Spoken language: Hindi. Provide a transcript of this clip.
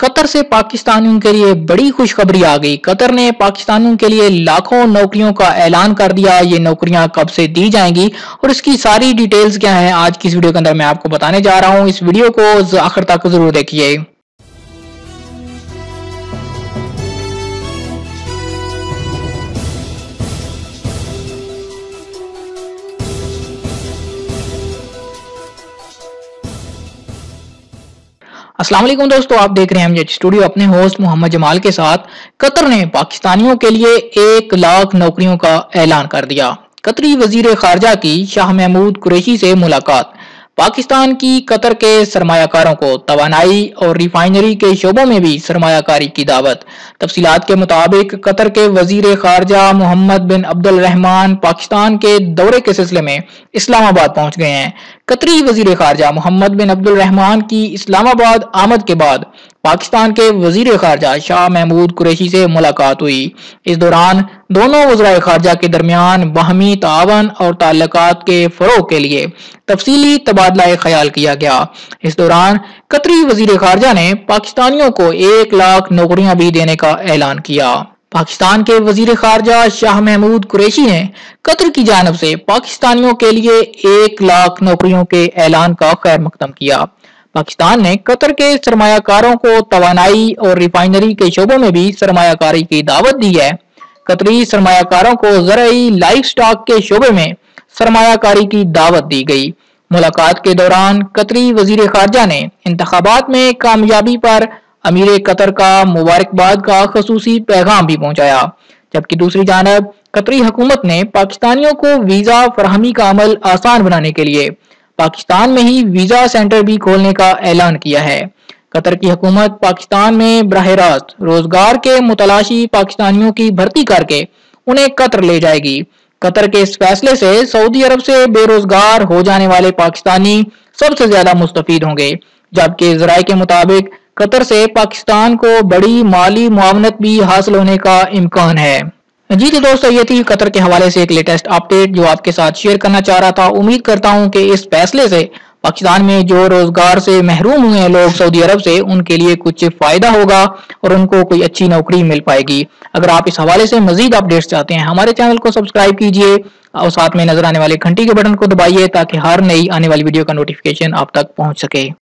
कतर से पाकिस्तानियों के लिए बड़ी खुशखबरी आ गई। कतर ने पाकिस्तानियों के लिए लाखों नौकरियों का ऐलान कर दिया। ये नौकरियां कब से दी जाएंगी और इसकी सारी डिटेल्स क्या है, आज की इस वीडियो के अंदर मैं आपको बताने जा रहा हूं। इस वीडियो को आखिर तक जरूर देखिए। अस्सलाम वालेकुम दोस्तों, आप देख रहे हैं एमजेड स्टूडियो अपने होस्ट मोहम्मद जमाल के साथ। कतर ने पाकिस्तानियों के लिए 1 लाख नौकरियों का ऐलान कर दिया। कतरी वजीर खारजा की शाह महमूद कुरैशी से मुलाकात। पाकिस्तान की कतर के सरमायाकारों को तवानाई और रिफाइनरी के शोबों में भी सरमायाकारी की दावत। तफसीलात के मुताबिक कतर के वजीर खारजा मोहम्मद बिन अब्दुल रहमान पाकिस्तान के दौरे के सिलसिले में इस्लामाबाद पहुंच गए हैं। कतरी वजीर खारजा मोहम्मद बिन अब्दुल रहमान की इस्लामाबाद आमद के बाद पाकिस्तान के वजीर खारजा शाह महमूद कुरैशी से मुलाकात हुई। इस दौरान दोनों वज़राए खारजा के दरमियान बाहमी तावन और ताल्लुकात के फरोग के लिए तफसीली तबादला ख्याल किया गया। इस दौरान कतरी वजीर खारजा ने पाकिस्तानियों को 1 लाख नौकरियां भी देने का ऐलान किया। पाकिस्तान के वजीर खारजा शाह महमूद कुरैशी ने कतर की जानिब से पाकिस्तानियों के लिए 1 लाख नौकरियों के ऐलान का खैर मकदम किया। पाकिस्तान ने कतर के सरमायाकारों को तवानाई और रिफाइनरी के शोबों में भी सरमायाकारी की दावत दी है। कतरी सरमायाकारों को ज़राई लाइफ स्टॉक के शोबे में सरमायाकारी की दावत दी गई। मुलाकात के दौरान कतरी वजीर खारजा ने इंतखाबात में कामयाबी पर अमीर कतर का मुबारकबाद का खसूसी पैगाम भी पहुंचाया। जबकि दूसरी जानब कतरी हुकूमत ने पाकिस्तानियों को वीजा फराहमी का अमल आसान बनाने के लिए पाकिस्तान में ही वीजा सेंटर भी खोलने का ऐलान किया है। कतर की हुकूमत पाकिस्तान में बराह रास्त रोजगार के मुतलाशी पाकिस्तानियों की भर्ती करके उन्हें कतर ले जाएगी। कतर के इस फैसले से सऊदी अरब से बेरोजगार हो जाने वाले पाकिस्तानी सबसे ज्यादा मुस्तफीद होंगे। जबकि ज़राए के मुताबिक कतर से पाकिस्तान को बड़ी माली मुआवनत भी हासिल होने का इम्कान है। जी तो दोस्तों, ये थी कतर के हवाले से एक लेटेस्ट अपडेट जो आपके साथ शेयर करना चाह रहा था। उम्मीद करता हूं कि इस फैसले से पाकिस्तान में जो रोजगार से महरूम हुए हैं लोग सऊदी अरब से, उनके लिए कुछ फायदा होगा और उनको कोई अच्छी नौकरी मिल पाएगी। अगर आप इस हवाले से मजीद अपडेट्स चाहते हैं, हमारे चैनल को सब्सक्राइब कीजिए और साथ में नजर आने वाले घंटी के बटन को दबाइए ताकि हर नई आने वाली वीडियो का नोटिफिकेशन आप तक पहुंच सके।